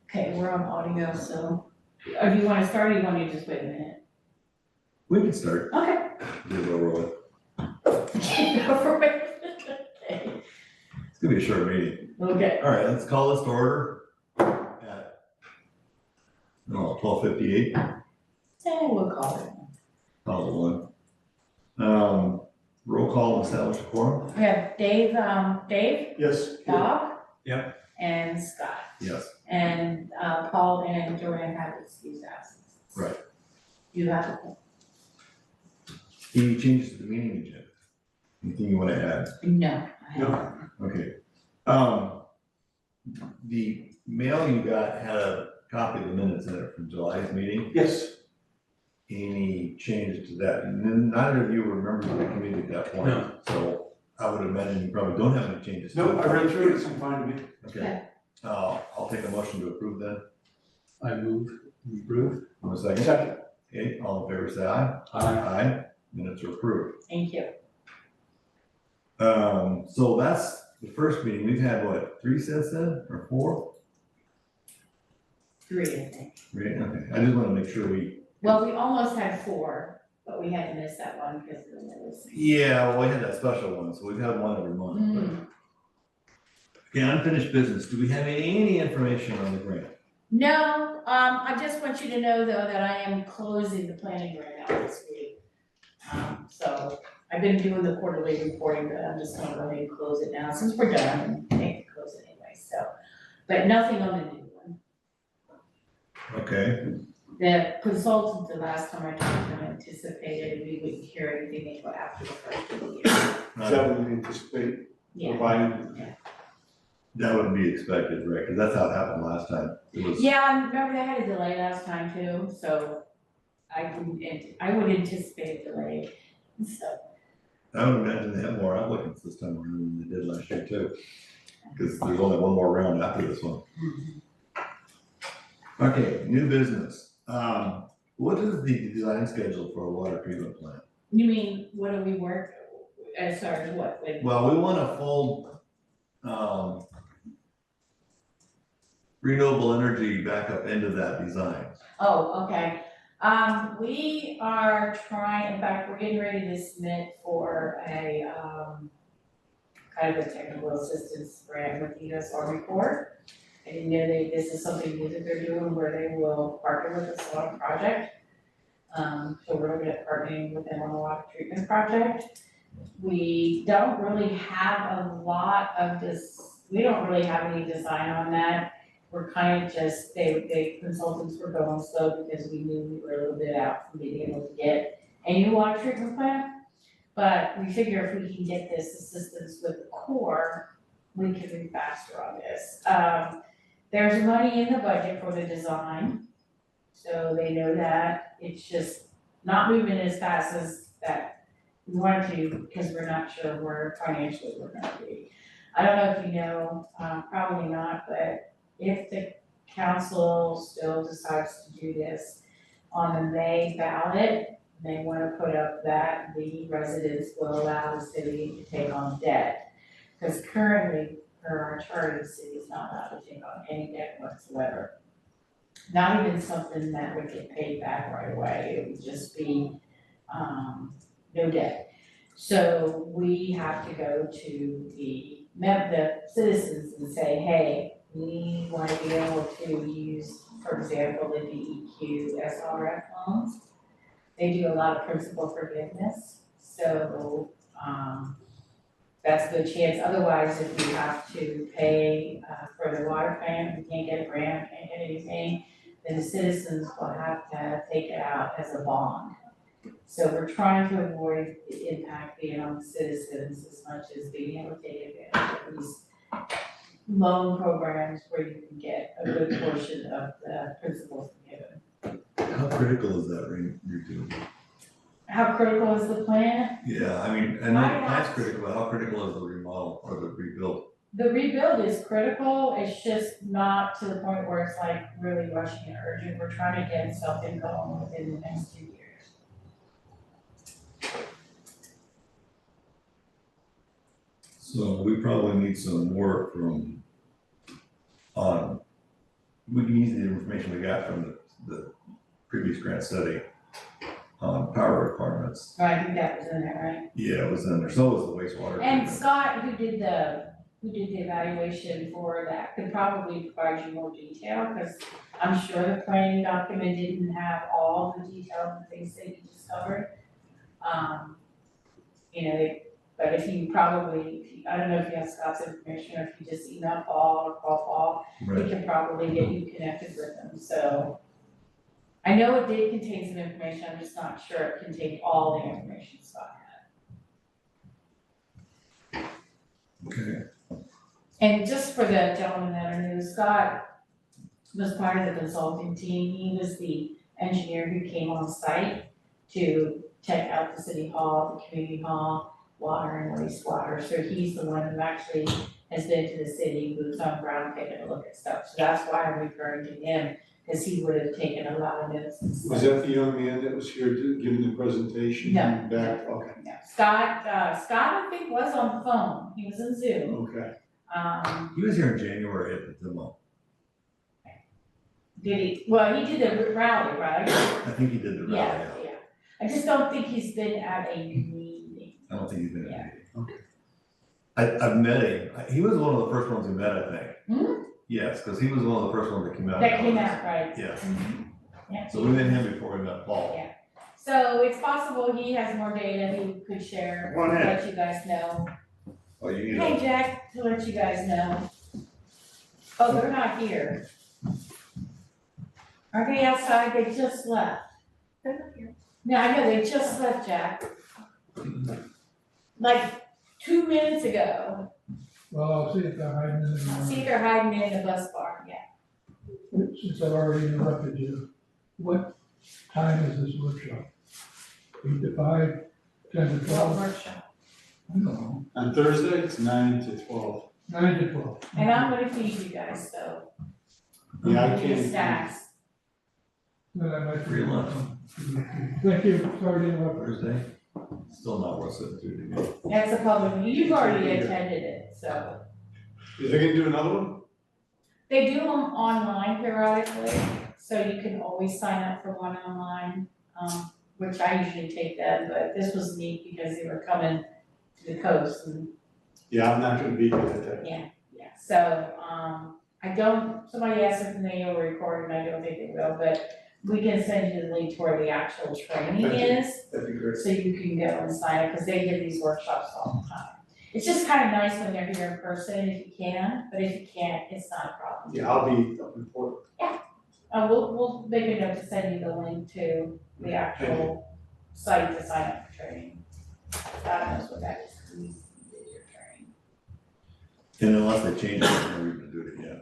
Okay, we're on audio, so, do you wanna start or you want me to just wait a minute? We can start. Okay. Roll. Okay. It's gonna be a short meeting. Okay. All right, let's call this to order at 12:58. We'll call it. Call it one. Roll call and establish a quorum. We have Dave, Dave, Yes. Bob. Yep. And Scott. Yes. And, Paul and Joanne have excused absence. Right. You have a, Any changes to the meeting agenda? Anything you want to add? no. I haven't. Okay. The mail you got had a copy of the minutes in it from July's meeting. Yes. Any changes to that? And neither of you remember the committee at that point. No. So I would imagine you probably don't have any changes. No, I read through it, it's fine to me. Okay. I'll take a motion to approve then. I move, we approve. One second. Second. Okay, all in favor say aye. Aye. Minutes are approved. Thank you. So that's the first meeting. We've had what, 3 since then, or 4? 3, I think. 3, okay. I just want to make sure we. Well, we almost had 4, but we had to miss that one because of the notice. Yeah, well, we had that special one, so we've had one every month. But. Okay, unfinished business. Do we have any information on the grant? No, I just want you to know though that I am closing the planning grant out this week. So I've been doing the quarterly reporting, but I'm just gonna go ahead and close it now since we're done and make it close it anyway, so. But nothing on the new one. Okay. The consultant, the last time I talked to them, anticipated we wouldn't hear anything until after the first of the year. Is that what you anticipate Yeah. providing? That would be expected, right? Because that's how it happened last time. It was. Yeah, I remember they had a delay last time too, so I would anticipate a delay, so. I would imagine they have more applicants this time around than they did last year too. Because there's only one more round after this one. Okay, new business. What is the design schedule for a water treatment plant? You mean, what do we work, as far as what, like? Well, we want a full, renewable energy backup into that design. Oh, okay. We are trying, in fact, we're getting ready to submit for a, kind of a technical assistance grant with the US Army Corps. I didn't know this is something new that they're doing where they will partner with us on a project. So we're looking at partnering with them on a water treatment project. We don't really have a lot of this, we don't really have any design on that. We're kind of just, they consultants were going slow because we knew we were a little bit out from being able to get a new water treatment plant. But we figure if we can get this assistance with the Corps, we can move faster on this. There's money in the budget for the design, so they know that. It's just not moving as fast as that we want to because we're not sure where financially we're gonna be. I don't know if you know, probably not, but if the council still decides to do this on the May ballot, they wanna put up that the residents will allow the city to take on debt. Because currently, per our charter, the city is not allowed to take on any debt whatsoever. Not even something that would get paid back right away, it would just be, no debt. So we have to go to the citizens and say, hey, we want to be able to use, for example, the DEQ SRF loans. They do a lot of principal forgiveness, so that's a good chance. Otherwise, if we have to pay for the water plant, we can't get a grant, can't get anything, then the citizens will have to take it out as a bond. So we're trying to avoid the impact being on the citizens as much as being able to take advantage of these loan programs where you can get a good portion of the principal forgiven. How critical is that redo? How critical is the plan? Yeah, I mean, I know the plant's critical, but how critical is the remodel or the rebuild? The rebuild is critical, it's just not to the point where it's like really rushing and urgent. We're trying to get something going within the next 2 years. So we probably need some work from, we can use the information we got from the previous grant study on power requirements. Right, I think that was in there, right? Yeah, it was in there, so was the wastewater. And treatment. Scott, who did the evaluation for that, could probably provide you more detail, because I'm sure the planning document didn't have all the detail and things that you just covered. You know, but if you probably, I don't know if you have Scott's information, or if you just email Paul or call Paul, Right. he can probably get you connected with them, so. I know it did contain some information, I'm just not sure it contained all the information Scott had. Okay. And just for the gentleman that are new, Scott was part of the consulting team. He was the engineer who came on site to check out the city hall, the community hall, water and wastewater. So he's the one who actually has been to the city, boots on ground, taking a look at stuff. So that's why I'm referring to him, because he would have taken a lot of notes and stuff. Was that the young man that was here giving the presentation? No, Back, okay, No, Scott, I think was on the phone. He was in Zoom. okay. He was here in January at the demo. Did he, well, he did the rally, right? I think he did the rally. Yeah, yeah. I just don't think he's been at a meeting. I don't think he's been. Yeah. Okay. I've met him. He was one of the first ones we met, I think. Hmm? Yes, because he was one of the first ones that came out. That came out, right? Yeah. Mhm. Yeah. So we met him before we met Paul. Yeah. So it's possible he has more data he could share, Go on ahead. let you guys know. Oh, you need Hey, a, Jack, to let you guys know. Oh, they're not here. Are they outside? They just left. They're not here. No, I know, they just left, Jack. Like 2 minutes ago. Well, I'll see if they're hiding in See, the, they're hiding in the bus barn, yeah. since I've already interrupted you. What time is this workshop? 8 to 5, 10 to 12? Workshop. I don't know, On Thursday, it's 9 to 12. 9 to 12. And I'm gonna feed you guys, so. Yeah, I Give you can't. snacks. Then I might. Free lunch. Thank you, sorry to interrupt. Thursday. Still not worth sitting through to me. That's a public, you've already attended it, so. Is they gonna do another one? They do them online periodically, so you can always sign up for one online, which I usually take them, but this was neat because they were coming to the coast and, Yeah, I'm not gonna be here that day. yeah. So, I don't, somebody asked if they will record, and I don't think they will, but we can send you the link to where the actual training Thank you. is. That'd be great. So you can go and sign up, because they give these workshops all the time. It's just kind of nice when they're here in person if you can, but if you can't, it's not a problem. Yeah, I'll be up in Portland. We'll make a note to send you the link to the actual site to sign up for training. God knows what that is, 'cause we did your training. And unless they change it, we're not even do it again.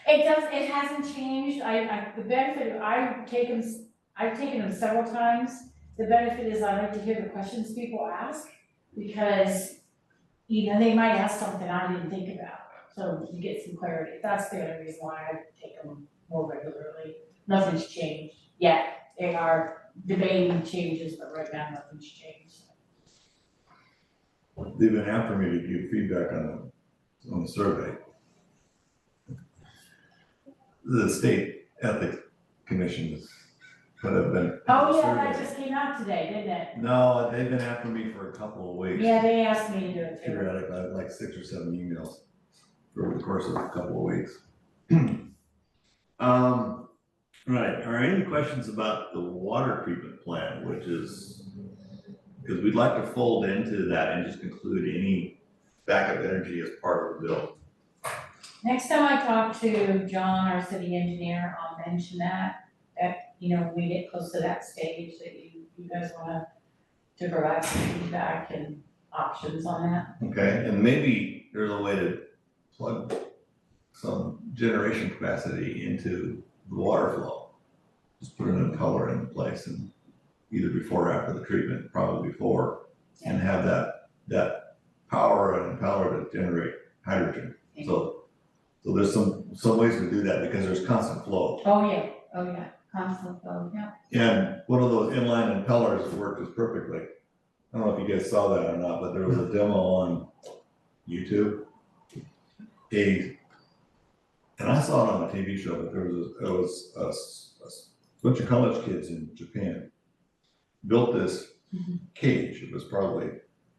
It hasn't changed, the benefit, I've taken them several times. The benefit is I like to hear the questions people ask, because, you know, they might ask something I didn't think about, so you get some clarity. That's the only reason why I take them more regularly. Nothing's changed yet, they are debating changes, but right now nothing's changed. They've been after me to give feedback on the survey. The state ethics commission is kind of been. Oh, yeah, that just came out today, didn't it? No, they've been after me for a couple of weeks. Yeah, they asked me to do it too. Periodically, I have like 6 or 7 emails over the course of a couple of weeks. Right, are any questions about the water treatment plant, which is, because we'd like to fold into that and just include any backup energy as part of the bill. Next time I talk to John, our city engineer, I'll mention that, you know, when we get close to that stage, that you guys wanna to provide some feedback and options on that. Okay, and maybe there's a way to plug some generation capacity into the water flow. Just put an impeller in place, and either before or after the treatment, probably before, and have that power and impeller to generate hydrogen. So there's some ways to do that because there's constant flow. Oh, yeah, constant flow, yeah. And one of those inline impellers worked as perfectly. I don't know if you guys saw that or not, but there was a demo on YouTube. and I saw it on a TV show, but there was a bunch of college kids in Japan built this cage. It was probably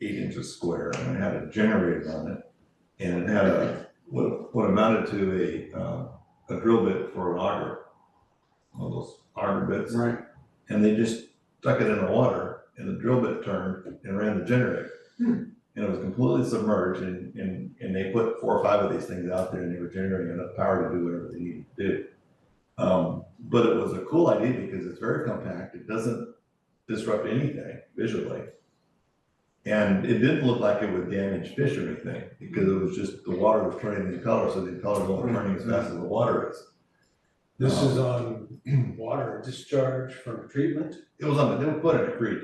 8 inches square, and it had a generator on it, and it had what amounted to a drill bit for an auger, one of those auger bits. Right. And they just stuck it in the water, and the drill bit turned and ran the generator. And it was completely submerged, and they put 4 or 5 of these things out there, and they were generating enough power to do whatever they needed to do. But it was a cool idea because it's very compact. It doesn't disrupt anything visually. And it didn't look like it would damage fish or anything, because it was just, the water was turning the color, so the color is only turning as fast as the water is. This is on water discharge from treatment? It was they were put in a creek.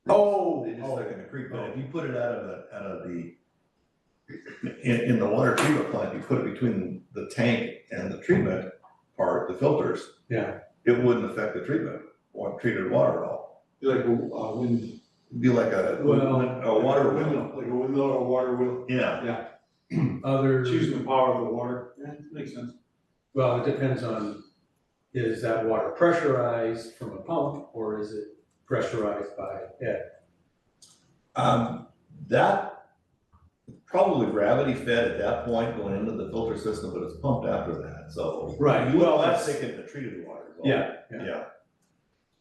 Oh. They just stuck it in a creek, but if you put it out of the, in the water treatment plant, you put it between the tank and the treatment part, the filters. Yeah. It wouldn't affect the treated water at all. Like a wind. It'd be like a water wheel. Like a windmill or a water wheel. Yeah. Other, Choosing the power of the water. Yeah, makes sense. well, it depends on, is that water pressurized from a pump or is it pressurized by Ed? That probably gravity fed at that point going into the filter system, but it's pumped after that, so. Right, You well, well, that's- that's taking the treated water. is all. Yeah. Yeah.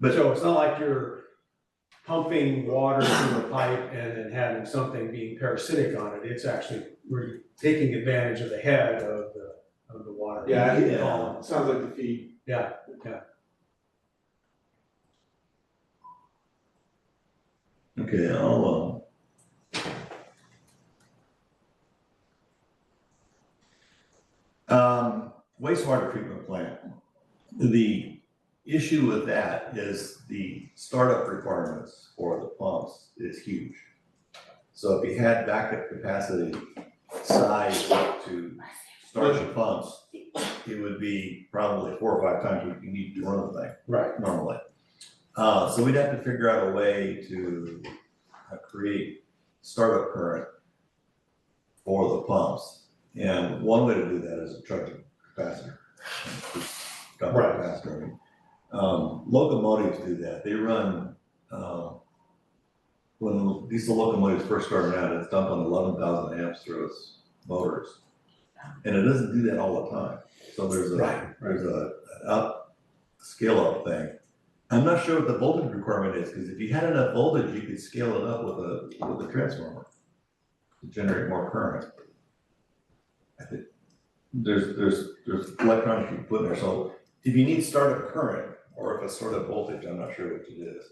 But so it's not like you're pumping water through a pipe and then having something being parasitic on it. It's actually, we're taking advantage of the head of the water. Yeah, Yeah. it sounds like the feed. Yeah, Okay, wastewater treatment plant. The issue with that is the startup requirements for the pumps is huge. So if you had backup capacity size to start the pumps, it would be probably 4 or 5 times what you need to run the thing right. normally. So we'd have to figure out a way to create startup current for the pumps. And one way to do that is a charging capacitor. Got the Right. capacitor. I mean, locomotives do that. They run, when diesel locomotives first started out, it's dumped on 11,000 amps through its motors. And it doesn't do that all the time. So there's an scale up thing. I'm not sure what the voltage requirement is, because if you had enough voltage, you could scale it up with a transformer to generate more current. I think there's electronics you can put in there. So if you need startup current, or if it's sort of voltage, I'm not sure which it is.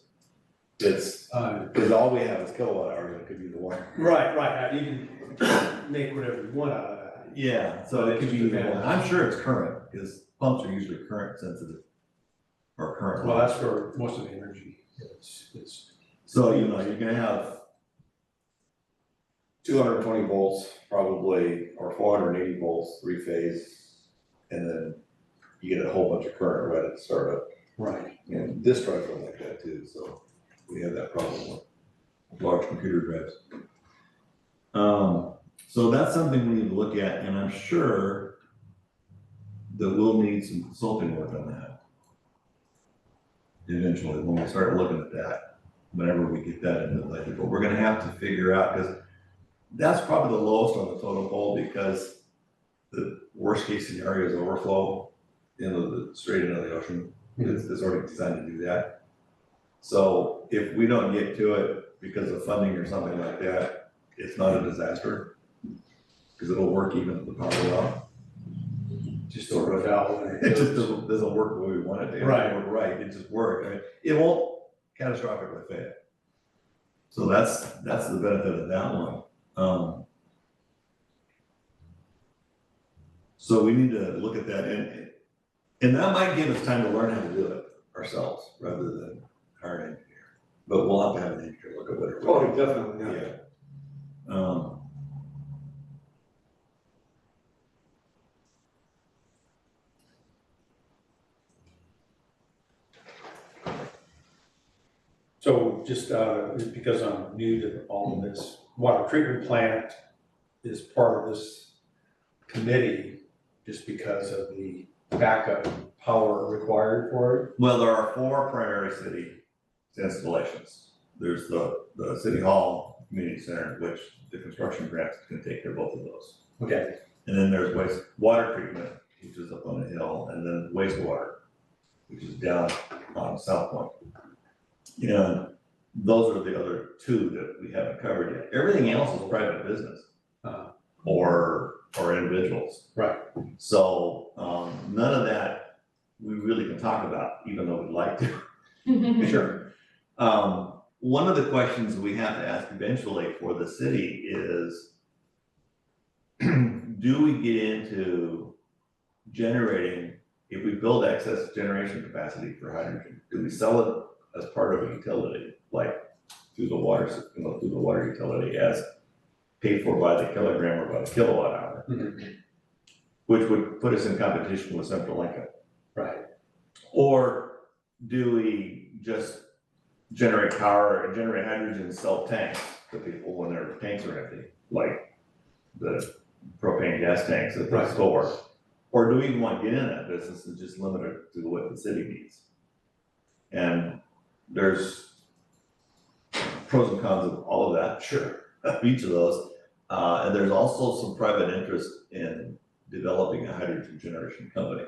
It's because all we have is kilowatt hours. It could be the one. Right. You can make whatever you want out of that. Yeah, so it could be either one. I'm sure it's current, because pumps are usually current sensitive. Or current. Well, that's where most of the energy is. So, you're gonna have 220 volts probably, or 480 volts, 3-phase, and then you get a whole bunch of current right at the startup. Right. And disk drives are like that too, so we have that problem with large computer drives. So that's something we need to look at, and I'm sure that we'll need some consulting work on that. Eventually, when we start looking at that, whenever we get that into the budget, but we're gonna have to figure out, because that's probably the lowest on the totem pole, because the worst case scenario is overflow straight into the ocean. It's already designed to do that. So if we don't get to it because of funding or something like that, it's not a disaster, because it'll work even if the power is off. Just sort of out. It just doesn't work the way we want it to. It doesn't work right, it just worked. I mean, it won't catastrophically fail. So that's the benefit of that one. So we need to look at that, and that might give us time to learn how to do it ourselves rather than hire an engineer. But we'll have to have an engineer look at whatever. Oh, definitely, yeah. Yeah. So just because I'm new to all of this, water treatment plant is part of this committee. just because of the backup power required for it? Well, there are 4 primary city installations. There's the city hall, community center, which the construction grants can take care of both of those. Okay, And then there's water treatment, which is up on the hill, and then wastewater, which is down on South Point. And those are the other 2 that we haven't covered yet. Everything else is private business. Or individuals. Right. So, none of that we really can talk about, even though we'd like to. sure. One of the questions we have to ask eventually for the city is, do we get into generating, if we build excess generation capacity for hydrogen, do we sell it as part of a utility, like through the water, through the water utility as paid for by the kilogram or by the kilowatt hour, which would put us in competition with Central Lincoln? Right. Or do we just generate power and generate hydrogen and sell tanks to people when their tanks are empty, like the propane gas tanks at the store? Or do we even want to get in that business and just limit it to what the city needs? And there's pros and cons of all of that, Sure. each of those. And there's also some private interest in developing a hydrogen generation company,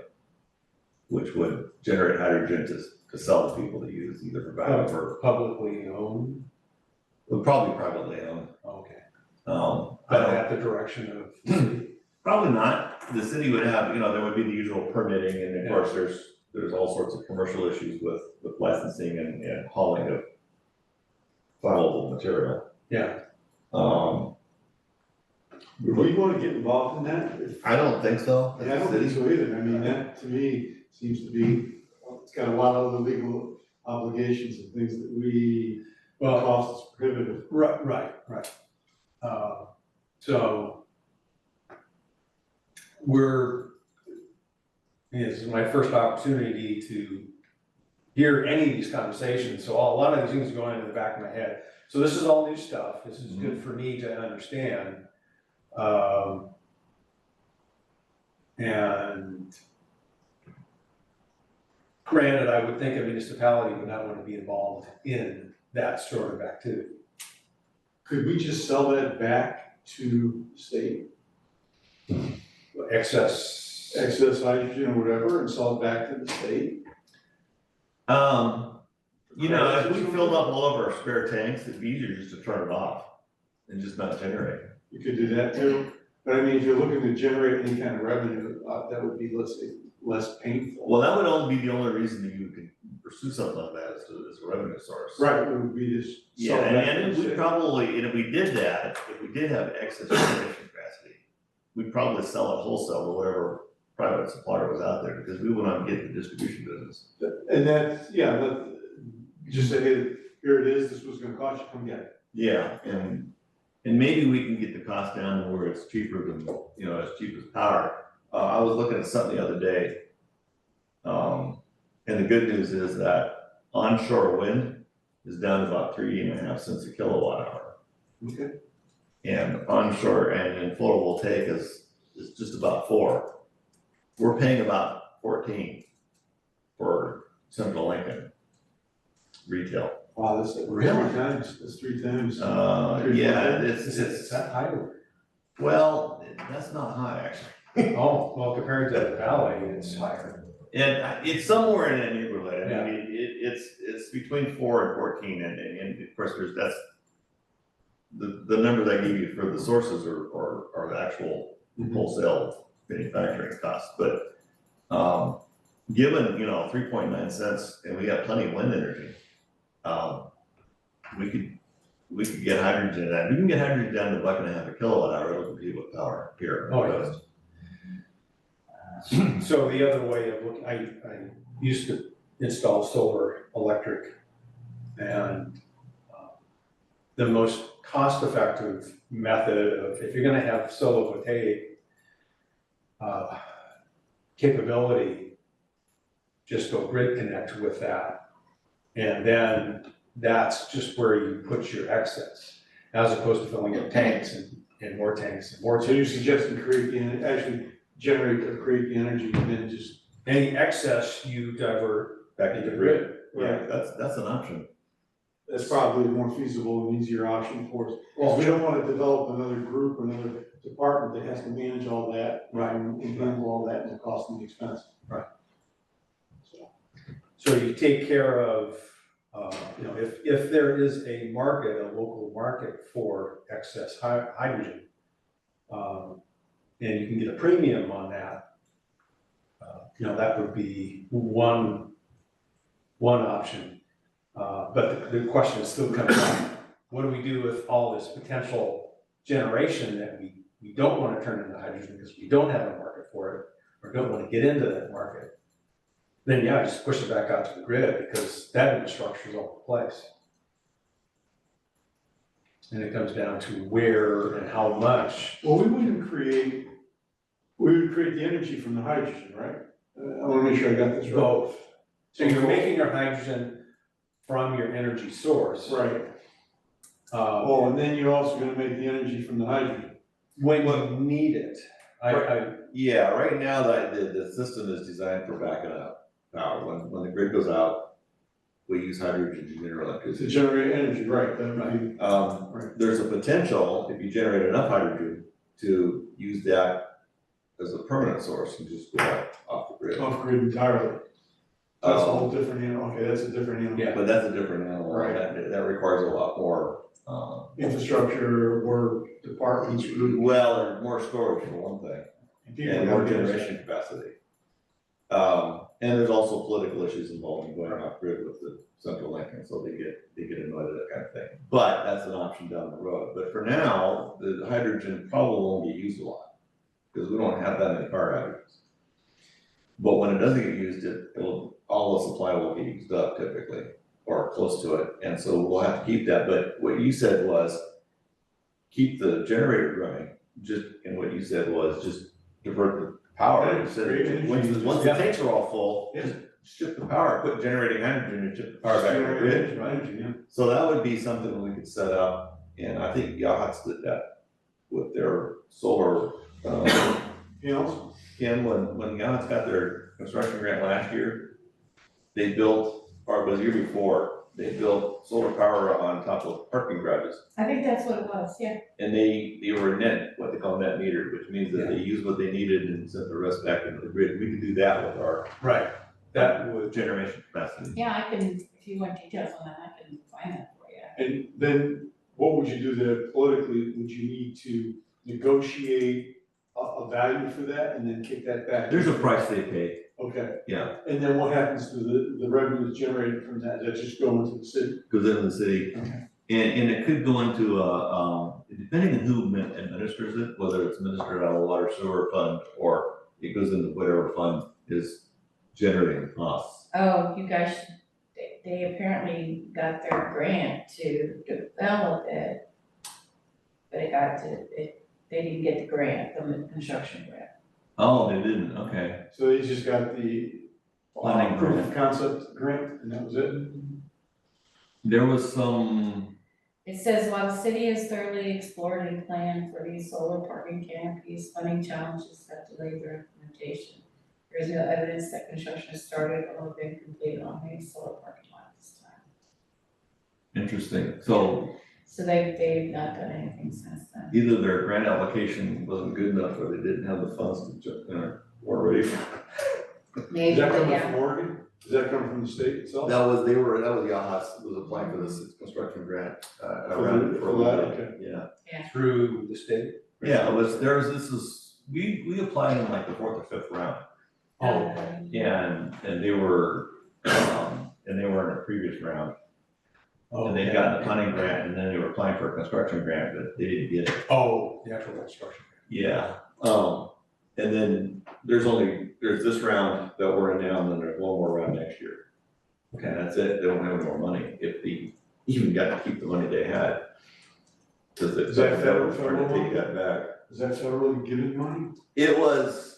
which would generate hydrogen to sell to people to use, either for backup or Publicly owned? probably privately owned. Okay. I But don't, at the direction of the city? probably not. The city would have, there would be the usual permitting, and of Yeah. course, there's all sorts of commercial issues with licensing and hauling of flammable material. Yeah. Would we want to get involved in that? I don't think so. Yeah, I don't think so either. I mean, that to me seems to be, it's got a lot of other legal obligations and things that we, cost is prohibitive. Right. So this is my first opportunity to hear any of these conversations, so a lot of these things are going in the back of my head. So this is all new stuff, this is good for me to understand. And granted, I would think a municipality would not want to be involved in that sort of activity. Could we just sell that back to the state, Excess hydrogen or whatever, and sell it back to the state? If we filled up all of our spare tanks, it'd be easier just to turn it off and just not generate. You could do that too, but I mean, if you're looking to generate any kind of revenue, that would be, let's say, less painful. Well, that would only be the only reason that you could pursue something like that as a revenue source. Right, it would be just. Yeah, and we probably, and if we did that, if we did have excess generation capacity, we'd probably sell it wholesale to whatever private supplier was out there, because we would not get the distribution business. And that's, just say, hey, here it is, this was gonna cost you, come get it. Yeah, and maybe we can get the cost down to where it's cheaper than, as cheap as power. I was looking at something the other day. And the good news is that onshore wind is down to about 3.5 cents a kilowatt hour. Okay. And onshore and photovoltaic is just about 4. We're paying about 14 for Central Lincoln retail. Wow, that's Really? 3 times, that's 3 times. Yeah, Is it's, that high? well, that's not high actually. Oh, well, compared to the valley, it's higher. And it's somewhere in that neighborhood. Yeah. I mean, it's between 4 and 14, and of course that's the numbers I gave you for the sources are the actual wholesale manufacturing costs. But given 3.9 cents, and we have plenty of wind energy, we could get hydrogen. We can get hydrogen down to $1.50 a kilowatt hour. It'll compete with power here. Oh, yes. So the other way of looking, I used to install solar electric, and the most cost-effective method of, if you're gonna have solar photovoltaic capability, just go grid connect with that. And then that's just where you put your excess, as opposed to filling up tanks and more tanks and more So you're tanks. suggesting creating, actually generate or create the energy and then just. Any excess you divert Back into into the the grid. grid. Yeah, that's an option. That's probably a more feasible and easier option for us. Well, we don't wanna develop another group, another department that has to manage all that. Right. And handle all that and the cost and the expense. Right. So, So you take care of, if there is a market, a local market for excess hydrogen, and you can get a premium on that, that would be one option. But the question still comes up, what do we do with all this potential generation that we don't want to turn into hydrogen because we don't have a market for it, or don't want to get into that market? Then yeah, just push it back out to the grid because that infrastructure is all in place. And it comes down to where and how much. well, we would create the energy from the hydrogen, right? I wanna make sure I got this right. Both. So you're making your hydrogen from your energy source. Right. Oh, and then you're also gonna make the energy from the hydrogen. When you need it. Yeah, right now, the system is designed for backing up power. When the grid goes out, we use hydrogen to generate To electricity. generate energy, right, that would be. Right. There's a potential, if you generate enough hydrogen, to use that as a permanent source and just go off the grid. Off grid entirely. That's a whole different animal, okay, that's a different animal. Yeah. But that's a different animal, Right. that requires a lot more, Infrastructure, work, departments. well, and more storage for one thing, and more generation capacity. And there's also political issues involved in going off grid with the central link, and so they get annoyed at that kind of thing. But that's an option down the road. But for now, the hydrogen probably won't get used a lot, because we don't have that many car hydrogens. But when it doesn't get used, all the supply will get used up typically, or close to it, and so we'll have to keep that. But what you said was, keep the generator running, and what you said was just divert the power. Yeah, You said, great energy. once the Yeah. tanks are all full, Yeah. just shift the power, quit generating hydrogen and shift the power back to the grid. Energy, yeah. So that would be something we could set up, and I think Yahats did that with their solar, You know, Ken, when Yahats got their construction grant last year, they built, or it was the year before, they built solar power on top of parking garages. I think that's what it was, yeah. And they were what they call net metered, which means that they used what they needed and sent the rest back into the grid. We could do that with our Right. That would, generation capacity. Yeah, I can, if you want details on that, I can find that for you. and then what would you do there politically? Would you need to negotiate a value for that and then kick that back? There's a price they pay, Okay, yeah, and then what happens to the revenue that's generated from that? Does that just go into the city? goes into the city. Okay. And it could go into depending on who administers it, whether it's administered out of the water sewer fund or it goes into whatever fund is generating the costs. Oh, you guys, they apparently got their grant to develop it. But they didn't get the grant, the construction grant. Oh, they didn't, okay. So they just got the Planning proof grant. of concept grant and that was it? There was some, It says, while the city has thoroughly explored and planned for these solar parking canopies, funding challenges have delayed their implementation. There is no evidence that construction has started or been completed on any solar parking lot at this time. interesting, so So they've not done anything since then. either their grant application wasn't good enough or they didn't have the funds to jump in or ready. Maybe, Is that but coming yeah. from Oregon? Does that come from the state itself? That was Yahats was applying for this construction grant, around it for a For while, that, okay. yeah. through the state. Yeah, we applied in like the 4th or 5th round. Oh, And they were in a previous round, and they'd gotten a funding grant, and then they were applying for a construction grant, but they didn't get it. Oh, the actual construction. Yeah, and then there's this round that we're in now, and then there's one more round next year. Okay, that's it, they don't have any more money, if they even got to keep the money they had. Cause it's Is that federal hard to take money? that back. Is that federally given money? It was,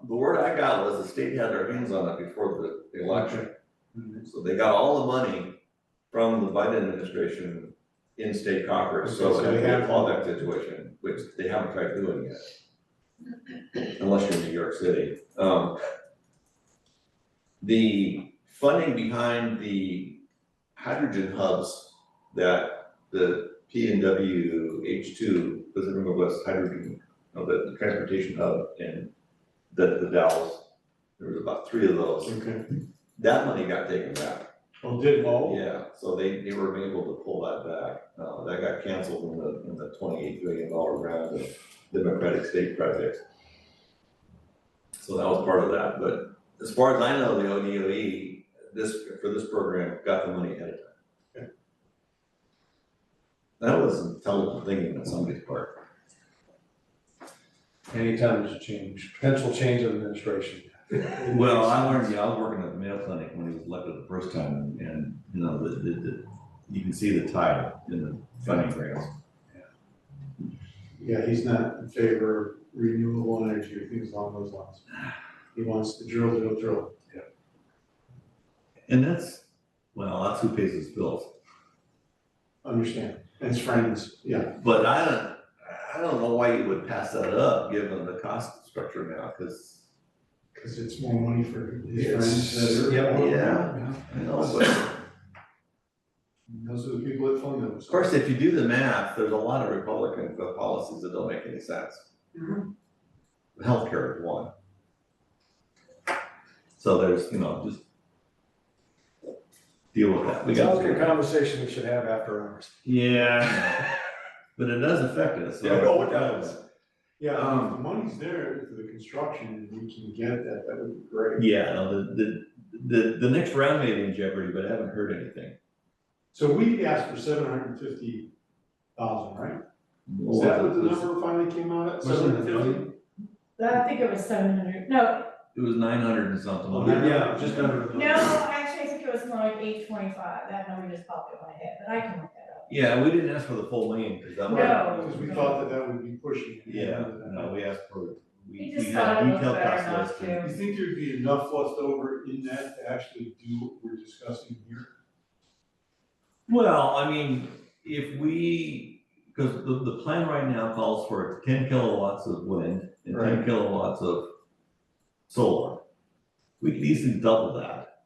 the word I got was the state had their hands on it before the election. So they got all the money from the Biden administration in state coffers, so Okay, so it they had a have- fallback situation, which they haven't tried doing yet. unless you're in New York City. The funding behind the hydrogen hubs that the P&W H2, Pacific Northwest Hydrogen, the transportation hub in the Dallas, there was about 3 of those. Okay. That money got taken back. Oh, did, oh, Yeah, so they were able to pull that back. That got canceled in the $28 billion round of Democratic state projects. So that was part of that, but as far as I know, the ODOE, for this program, got the money ahead of time. Okay. That was intelligent thinking on somebody's part. Anytime there's a change, potential change of administration. Well, I learned, I was working at the Mayo Clinic when he was elected the first time, and you know, you can see the tide in the funding grants. yeah, he's not in favor of renewable energy or things along those lines. He wants to drill. And that's who pays his bills. Understand, and his friends, yeah. But I don't know why you would pass that up, given the cost structure now, because. Because it's more money for his friends that are. Yeah. I know, but Those are the people that fund them. of course, if you do the math, there's a lot of Republican policies that don't make any sense. Mhm. Healthcare is one. So there's, just deal with that. It's a conversation we should have after hours. Yeah, but it does affect us. So. Yeah, oh, it does. Yeah, if the money's there for the construction, and we can get that would be great. Yeah, no, the next round may be in jeopardy, but I haven't heard anything. So we asked for 750,000, right? Is that what the number finally came out at, Wasn't it 750? I think it was 700, no, It was 900 and something. Oh, Yeah, just under. no, actually, I think it was more like 825, that number just popped in my head, but I can look that up. Yeah, we didn't ask for the full million, because that. No. Because we thought that would be pushing. it. Yeah, no, we asked for, He we just had thought a it looked detailed better cost not list. to. You think there'd be enough left over in that to actually do what we're discussing here? Well, I mean, if we, because the plan right now calls for 10 kilowatts of wind and 10 Right. kilowatts of solar. We could easily double that,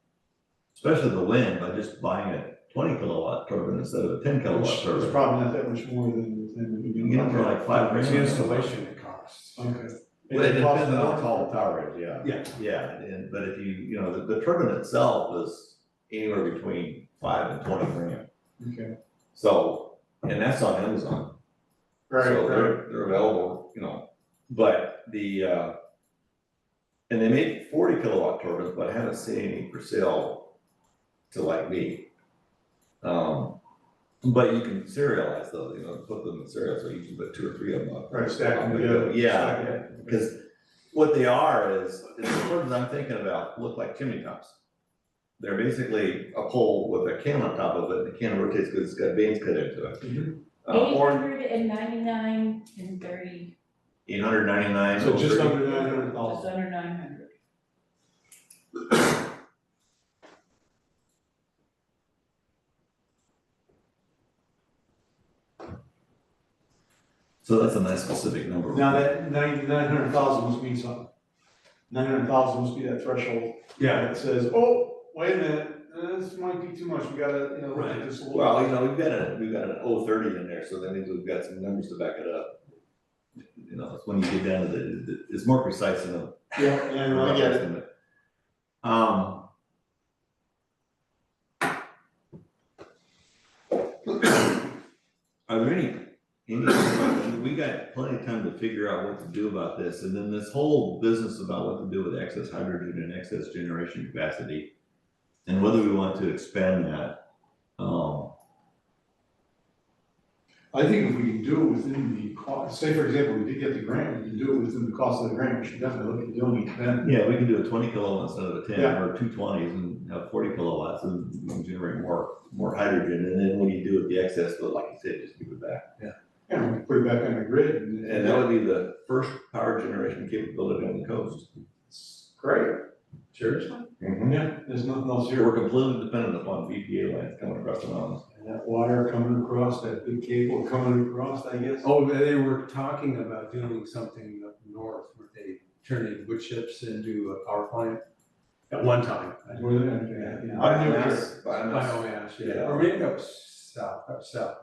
especially the wind, by just buying a 20 kilowatt turbine instead of a 10 kilowatt Which is turbine. probably not that much more than You can get them for like $5 It's grand. the installation it costs. Okay. Well, it costs depends on how more? tall the tower is, yeah. Yeah. Yeah, but if the turbine itself is anywhere between 5 and 20 grand. Okay. So, and that's on Amazon. Right, So right. they're available, but and they make 40 kilowatt turbines, but I haven't seen any for sale to like me. But you can serialize those, put them in serial, so you can put 2 or 3 of them up. Right, stack them together. Yeah, Stack them. because what they are is the turbines I'm thinking about look like chimney tops. They're basically a pole with a can on top of it, and the can rotates because it's got vanes cut into it. Mhm. Or 899 and 30, 899. So just under just 900,000. under 900. So that's a nice specific number. Now that 900,000 must mean something. 900,000 must be that threshold. Yeah. That says, oh, wait a minute, this might be too much, we gotta, look at this a little. Well, we've got an 030 in there, so that means we've got some numbers to back it up. It's when you get down to it's more precise than a. Yeah, yeah, no, I get it. Are there any, we got plenty of time to figure out what to do about this, and then this whole business about what to do with excess hydrogen and excess generation capacity, and whether we want to expand that. I think if we can do it within the cost, say for example, we did get the grant, we can do it within the cost of the grant, we should definitely look at doing it then. Yeah, we can do a 20 kilowatt instead of a 10, Yeah. or 2 20s and have 40 kilowatts, and we can generate more hydrogen, and then when you do with the excess, well, like you said, just give it back. Yeah, we can put it back on the grid and. And that would be the first power generation capability on the coast. Great. Seriously? Yeah, there's nothing else here. We're completely dependent upon BPA lines coming across the mountains. that wire coming across, that big cable coming across, I guess. Oh, they were talking about doing something up north where they turning wood chips into a power plant at one time. Where they- Yeah. Biomass. Biomass, yeah, Yeah. or maybe that was south, I'm sorry.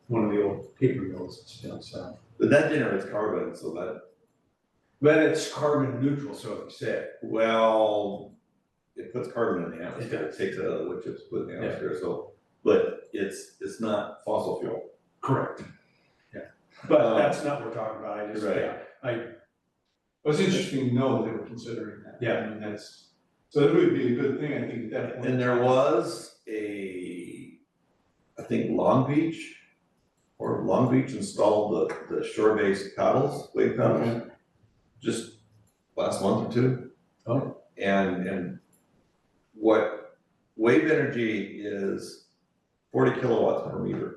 One of the old paper mills that's down south. But that generates carbon, so that, But it's carbon neutral, so they say. well, it puts carbon in the atmosphere, It it does. takes it out of the wood chips, put it in the atmosphere, so, but it's not fossil fuel. Correct. Yeah, but that's not what we're talking about, I just, Right. yeah, Well, it's interesting to know that they were considering that. Yeah. I mean, so that would be a good thing, I think, at that point. And there was I think Long Beach installed the shore-based paddles, wave paddles, Okay. just last month or two. Oh. And what wave energy is 40 kilowatts per meter.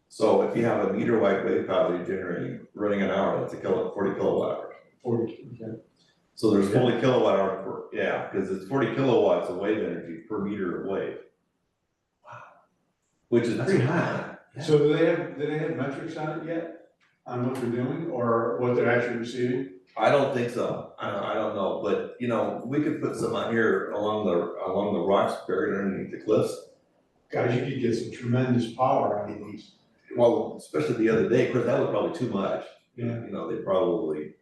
So if you have a meter wide wave paddle you're generating, running an hour, that's 40 kilowatt hours. 40, okay. So there's 40 kilowatt hours per, yeah, because it's 40 kilowatts of wave energy per meter of wave. Wow. Which is pretty high. So do they have metrics on it yet? On what they're doing or what they're actually receiving? I don't think so. I don't know, but you know, we could put some out here along the rocks buried underneath the cliffs. Guys, you could get some tremendous power out of these. Well, especially the other day, of course, that was probably too much. Yeah. You know, they probably,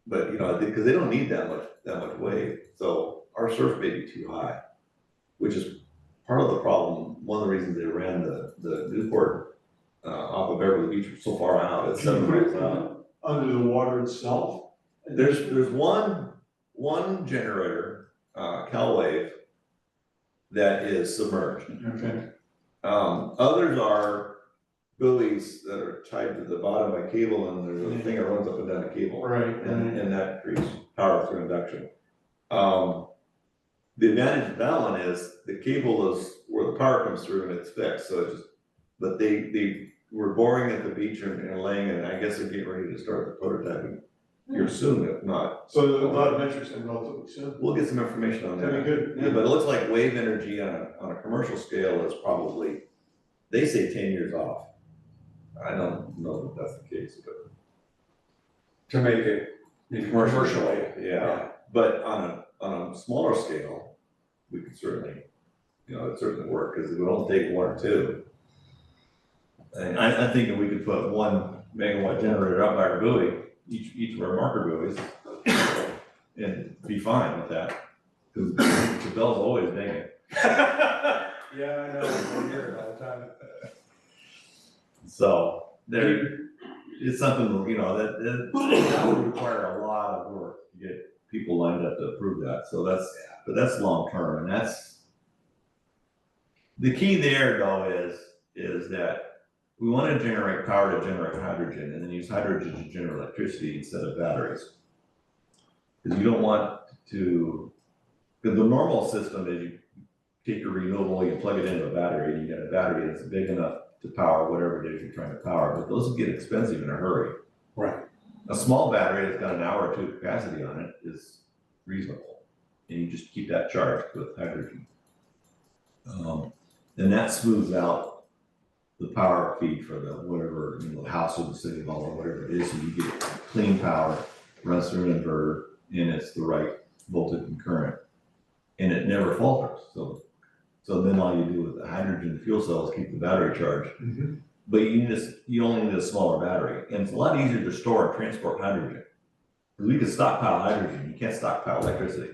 but you know, because they don't need that much wave. So our surf may be too high, which is part of the problem. One of the reasons they ran the Newport off of Beverly Beach so far out. It's Can you 7 put miles it out. under the water itself? There's one generator, CalWave, that is submerged. Okay. Others are buoys that are tied to the bottom by cable, and there's a thing that runs up and down the cable. Right, And that creates power through induction. The advantage of that one is the cable is where the power comes through and it's fixed, so it's just, but they were boring at the beach and laying it, and I guess they're getting ready to start the prototyping here soon, if not. So a lot of metrics and relatively soon. We'll get some information on that. That'd be good. Yeah, but it looks like wave energy on a commercial scale is probably, they say 10 years off. I don't know that that's the case, but. to make it commercially. Yeah, but on a smaller scale, we could certainly, you know, it'd certainly work, because it would only take one or two. And I'm thinking we could put 1 megawatt generator up by our buoy, each of our marker buoys, and be fine with that, because the bell's always dinging. Yeah, I know, I hear it all the time. So it's something, you know, that would require a lot of work to get people lined up to approve that. So but that's long term, and that's the key there though is that we want to generate power to generate hydrogen, and then use hydrogen to generate electricity instead of batteries. Because you don't want to, because the normal system is you take your renewable, you plug it into a battery, and you get a battery that's big enough to power whatever it is you're trying to power, but those will get expensive in a hurry. Right. A small battery that's got an hour or two capacity on it is reasonable, and you just keep that charged with hydrogen. And that smooths out the power feed for the whatever, you know, the house or the city hall or whatever it is, so you get clean power, runs through an inverter, and it's the right voltage and current, and it never falters. So then all you do with the hydrogen fuel cells keep the battery charged. Mm-hmm. But you only need a smaller battery, and it's a lot easier to store and transport hydrogen. Because we can stockpile hydrogen, you can't stockpile electricity.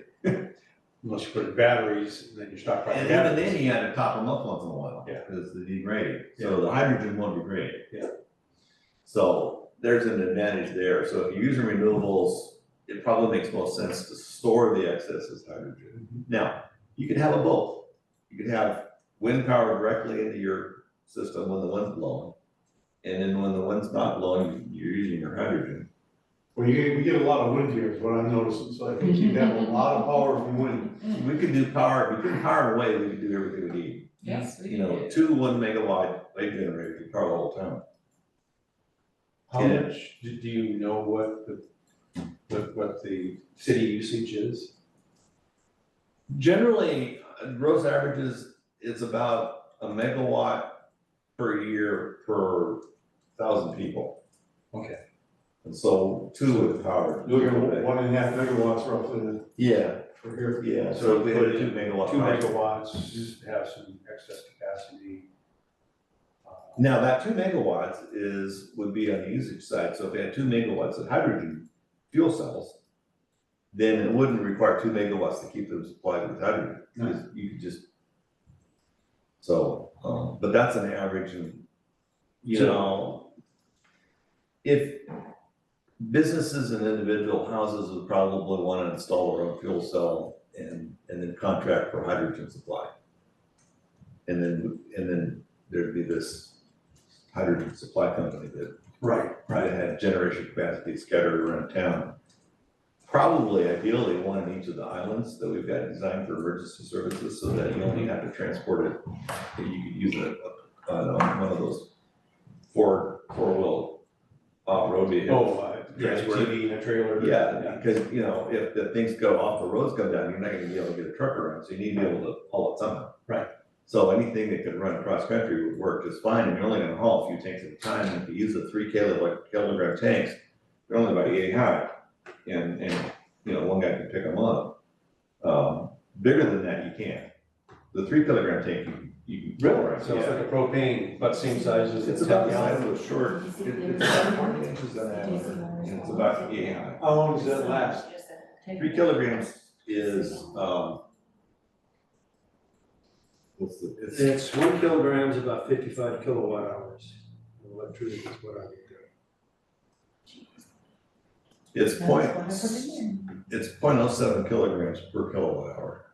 Unless you put in batteries, then you're stockpiling And even batteries. then you had to top them up once in a while. Yeah. Because they degrade, so the hydrogen won't degrade. Yeah. So there's an advantage there, so if you're using renewables, it probably makes most sense to store the excess as hydrogen. Mm-hmm. Now, you could have a both. You could have wind power directly into your system when the wind's blowing. And then when the wind's not blowing, you're using your hydrogen. Well, we get a lot of wind here is what I'm noticing, so I think you have a lot of power from wind. We could do power, we could power away, we could do everything we need. Yes, we You know, do. 2 1 megawatt wave generators could power the whole town. How Yeah. much, do you know what the city usage is? Generally, gross averages it's about a megawatt per year per 1,000 people. Okay. And so two would power. You're looking at 1.5 megawatts roughly Yeah, for here. yeah, So so if we had put a in 2 megawatt. 2 power- megawatts, just have some excess capacity. Now, that 2 megawatts would be on the usage side, so if they had 2 megawatts of hydrogen fuel cells, then it wouldn't require 2 megawatts to keep them supplied with hydrogen, because you could just. So, but that's an average, and, you know, if businesses and individual houses would probably wanna install their own fuel cell and then contract for hydrogen supply. And then there'd be this hydrogen supply company that Right, that had generation capacity scattered around town. Probably ideally one in each of the islands that we've got designed for emergency services, so that you only have to transport it. That you could use one of those four-wheel off-road vehicles. transport it in a trailer. Yeah, because, you know, if the things go off, the roads go down, you're not gonna be able to get a truck around, so you need to be able to haul it somehow. Right. So anything that could run across country would work just fine, and you're only gonna haul a few tanks at a time, and if you use the 3 kilogram tanks, they're only about yay high. And, you know, one guy can pick them up. Bigger than that, you can't. The 3 kilogram tank, you can. Really? So it's like a propane, but same size as. It's about the size of a short, it's about 40 inches in diameter, and it's about yay high. How long does that last? 3 kilograms is, It's 1 kilogram is about 55 kilowatt hours. Electricity is what I would do. it's 0.07 kilograms per kilowatt hour.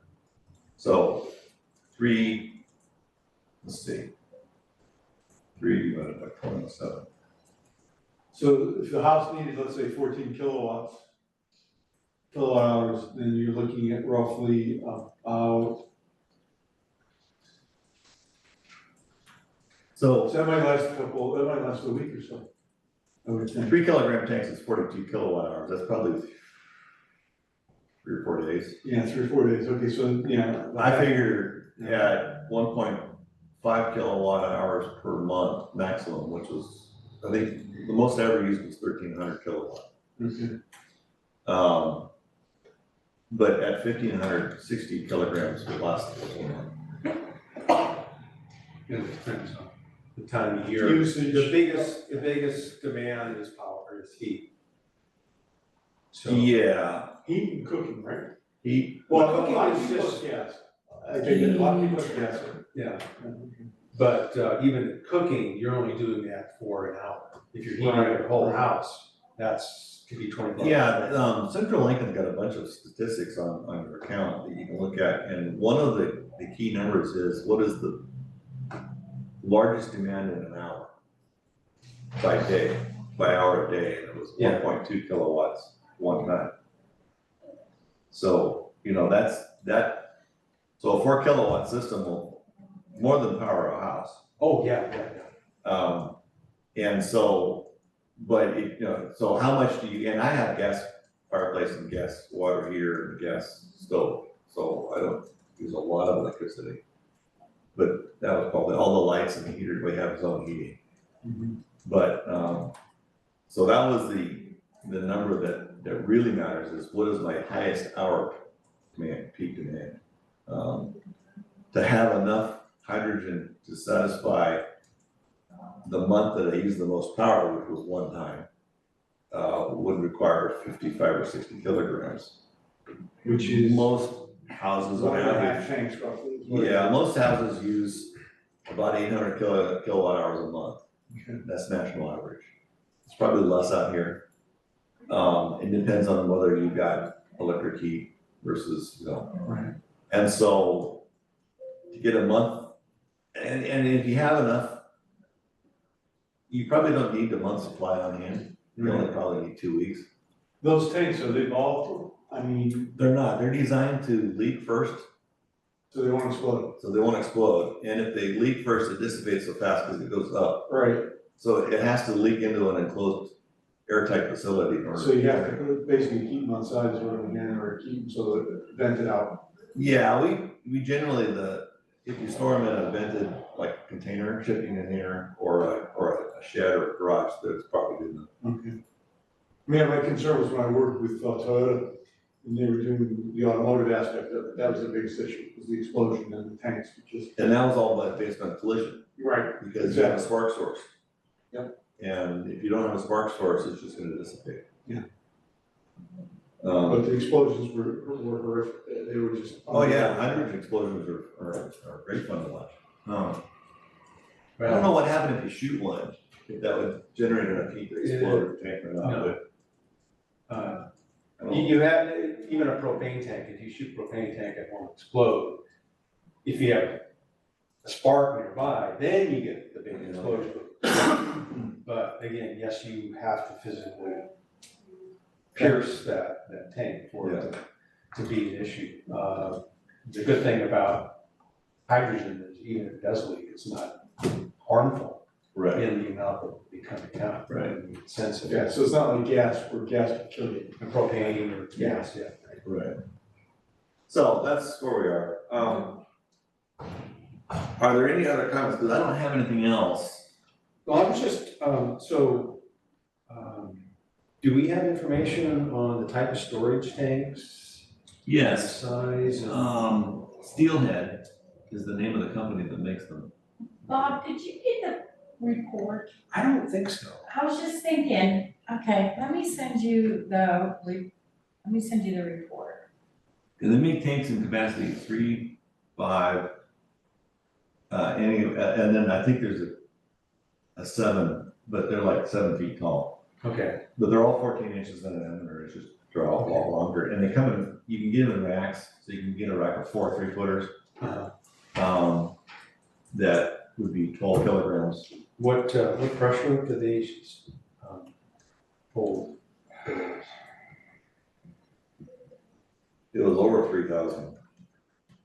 So 3 divided by 0.07. So if the house needed, let's say 14 kilowatt hours, then you're looking at roughly about. So So that might last a week or so. I would think. 3 kilogram tanks is 42 kilowatt hours, that's probably 3 or 4 days. Yeah, 3 or 4 days, okay, so, yeah. I figured at 1.5 kilowatt hours per month maximum, which was, I think, the most I ever used was 1,300 kilowatt. Okay. But at 1,560 kilograms would last the whole month. It depends on the time of year. Usage. The biggest demand is power, is heat. So. Yeah, Heat and cooking, right? heat, Well, a cooking lot of is people just- have gas. I take it, a lot of people have gas. Yeah, but even cooking, you're only doing that for an hour. If you're heating your whole house, that's, could be 24 hours. yeah, Central Lincoln's got a bunch of statistics on your account that you can look at, and one of the key numbers is, what is the largest demand in an hour by hour a day, and it was Yeah. 1.2 kilowatts one time. So, you know, so a 4 kilowatt system will more than power a house. Oh, yeah. And so, but it, you know, so how much do you, and I have gas fireplace and gas water heater and gas stove, so I don't use a lot of electricity. But that was probably all the lights and the heater, we have its own heating. Mhm. But, so that was the number that really matters, is what is my highest hour demand, peak demand? To have enough hydrogen to satisfy the month that I use the most power, which was one time, would require 55 or 60 kilograms. Which is Most houses on 1.5 average, tanks roughly. is what it yeah, is. most houses use about 800 kilowatt hours a month. Okay. That's national average. It's probably less out here. It depends on whether you got electric heat versus, you know. Right. And so to get a month, and if you have enough, you probably don't need the month's supply on hand. You only probably need 2 weeks. Those tanks, are they all, I mean, They're not, they're designed to leak first, so they won't explode? so they won't explode. And if they leak first, it dissipates so fast because it goes up. Right, So it has to leak into an enclosed airtight facility in order. so you have to basically keep them on side as well, again, or keep them so that it vent it out. Yeah, we generally, if you store them in a vented, like container, shipping container, or a shed or a garage, that's probably good enough. Okay. I mean, my concern was when I worked with Toyota, and they were doing the automotive aspect of it, that was the biggest issue, was the explosion and the tanks, just. And that was all based on collision, Right. because you have a spark source. Yep. And if you don't have a spark source, it's just gonna dissipate. Yeah. Um, But the explosions were horrific, they were just. oh yeah, hydrogen explosions are great fun to watch. I don't know what happened if you shoot one, if that would generate enough heat to explode the tank or not, No. but. I don't know. You have, even a propane tank, if you shoot a propane tank, it won't explode. If you have a spark nearby, then you get the big explosion. But again, yes, you have to physically pierce that tank for it to be an issue. The good thing about hydrogen is even if it does leak, it's not harmful Right, in the amount that will be coming out. Right. Sensitive. Yeah, so it's not like gas, where gas can kill you. And propane or gas, yeah. right. So that's where we are. Are there any other comments? Because I don't have anything else. Well, I was just, do we have information on the type of storage tanks? Yes, Size? Steelhead is the name of the company that makes them. Bob, did you get the report? I don't think so. I was just thinking, okay, let me send you the report. And they make tanks in capacity 3, 5, and then I think there's a 7, but they're like 7 feet tall. Okay. But they're all 14 inches in diameter, it's just, they're all a lot longer. And they come in, you can get them in racks, so you can get a rack of 4 3-footers. That would be 12 kilograms. What pressure do they hold? It was over 3,000.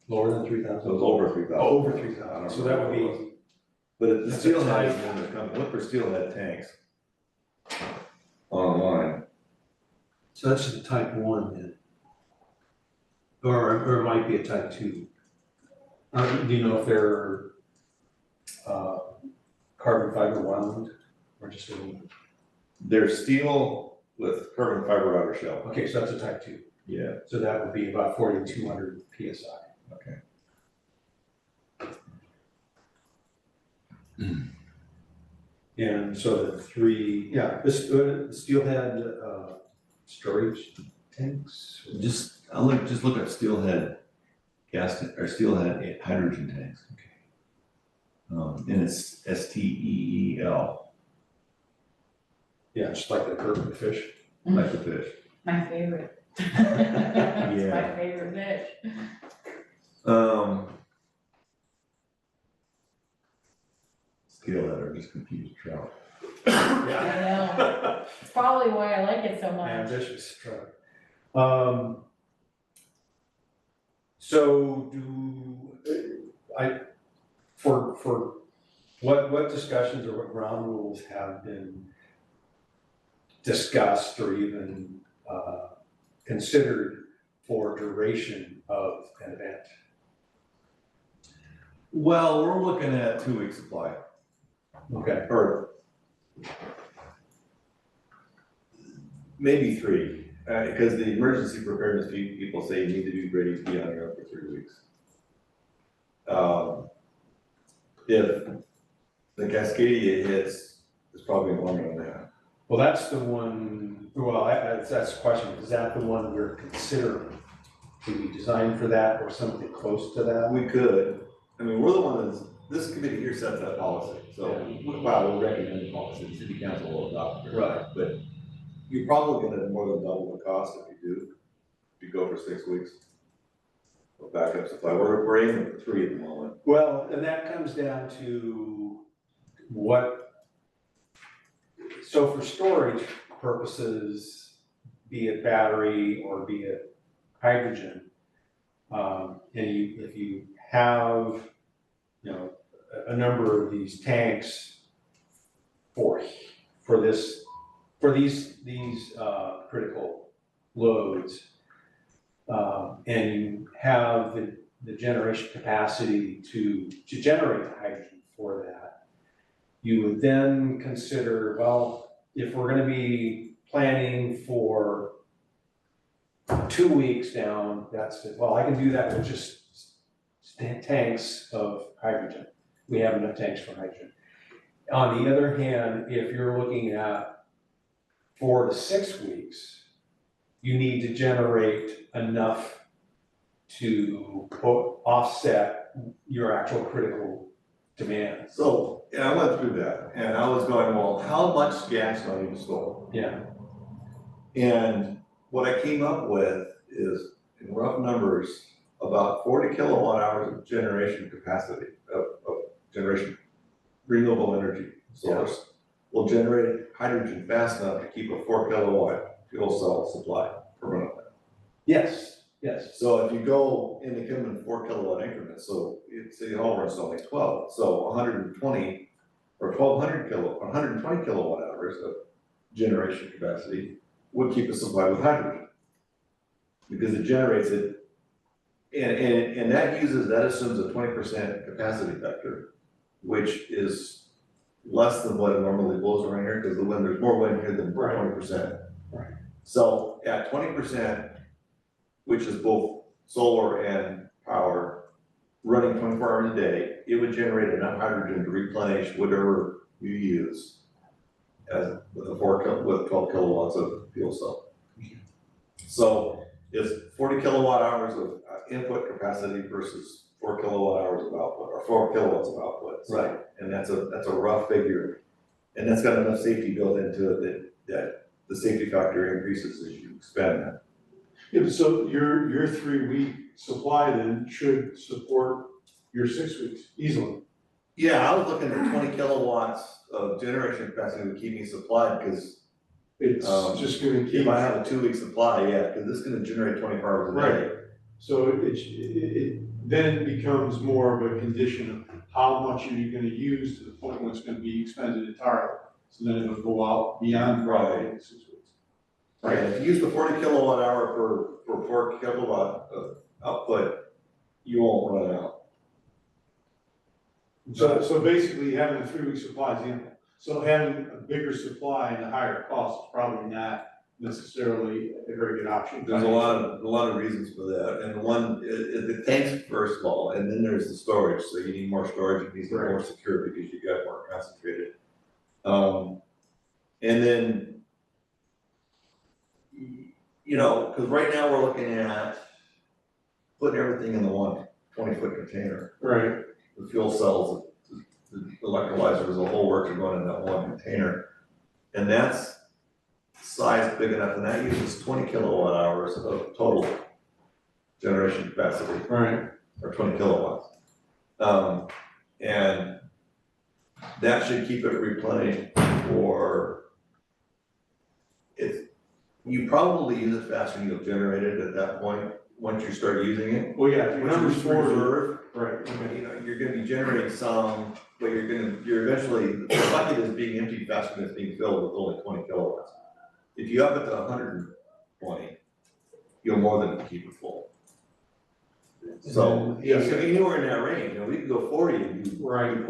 Lower than So 3,000? it was over 3,000. Oh, over 3,000. So that would be, But the That's steelhead a is one that comes, look for steelhead tanks online. so that's a type 1 then? Or it might be a type 2. Do you know if they're carbon fiber wound or just aluminum? They're steel with carbon fiber outer shell. Okay, so that's a type 2. Yeah. So that would be about 4,200 PSI. Okay. And so the 3, the steelhead storage tanks? Just look up steelhead gas or steelhead hydrogen tanks. Okay. And it's STEEL, Yeah, just like the purple fish. like the fish. My favorite. It's Yeah. my favorite fish. Steelhead are just confused trout. I know. It's probably why I like it so much. Ambitious trout. So for what discussions or what ground rules have been discussed or even considered for duration of an event? Well, we're looking at 2-week supply, Okay. or maybe 3, because the emergency preparedness people say you need to be ready to be on your own for 3 weeks. If the Cascadia hits, it's probably longer than that. Well, that's the one, well, that's the question. Is that the one we're considering? Should we design for that or something close to that? We could, I mean, we're the one that's, this committee here sets that policy, so, well, we recommend the policy, the city council will adopt it. Right. But you're probably gonna more than double the cost if you go for 6 weeks. Of backup supply, we're aiming for 3 at the moment. Well, and that comes down to so for storage purposes, be it battery or be it hydrogen, if you have, a number of these tanks for these critical loads, and you have the generation capacity to generate the hydrogen for that, you would then consider, well, if we're gonna be planning for 2 weeks down, well, I can do that with just tanks of hydrogen. We have enough tanks for hydrogen. On the other hand, if you're looking at 4 to 6 weeks, you need to generate enough to offset your actual critical demand. So, yeah, I went through that, and I was going, well, how much gas do I need to store? Yeah. And what I came up with is, in rough numbers, about 40 kilowatt hours of generation capacity, of generation, renewable energy source, will generate hydrogen fast enough to keep a 4 kilowatt fuel cell supply permanently. Yes. So if you go in the in 4 kilowatt increments, so it's the whole runs only 12, so 120 or 120 kilowatt hours of generation capacity would keep a supply with hydrogen. Because it generates it, and that assumes a 20% capacity factor, which is less than what it normally blows around here, because there's more wind here than 20%. Right. So at 20%, which is both solar and power, running 24 hours a day, it would generate enough hydrogen to replenish whatever you use as with 12 kilowatts of fuel cell. So it's 40 kilowatt hours of input capacity versus 4 kilowatt hours of output, or 4 kilowatts of output. So, Right. and that's a rough figure. And that's got enough safety built into it that the safety factor increases as you expand that. Yeah, but so your 3-week supply then should support your 6 weeks easily. Yeah, I was looking at 20 kilowatts of generation capacity would keep me supplied, because It's just gonna keep. if I have a 2-week supply, yeah, because this is gonna generate 24 hours a day. So it then becomes more of a condition of how much are you gonna use to the point when it's gonna be expended entirely. So then it'll go out beyond probably 6 weeks. Right, if you use the 40 kilowatt hour for 4 kilowatt of output, you won't run out. So basically having a 3-week supply is ample. So having a bigger supply and a higher cost is probably not necessarily a very good option. There's a lot of reasons for that, and one, the tanks first of all, and then there's the storage, so you need more storage, it needs to be more secure because you got more concentrated. And then, you know, because right now we're looking at putting everything in the one 20-foot container. Right. The fuel cells, the electrolyzers, the whole works are going in that one container. And that's size big enough, and that uses 20 kilowatt hours of total generation capacity. Right. Or 20 kilowatts. And that should keep it replenished for, you probably use it faster than you'll generate it at that point, once you start using it. Well, yeah, Which number is 4, reserve. right, okay. You know, you're gonna be generating some, but you're eventually, the bucket is being emptied faster than it's being filled with only 20 kilowatts. If you up it to 120, you'll more than keep it full. So, yeah, so anywhere in that range, you know, we can go 40 and do quite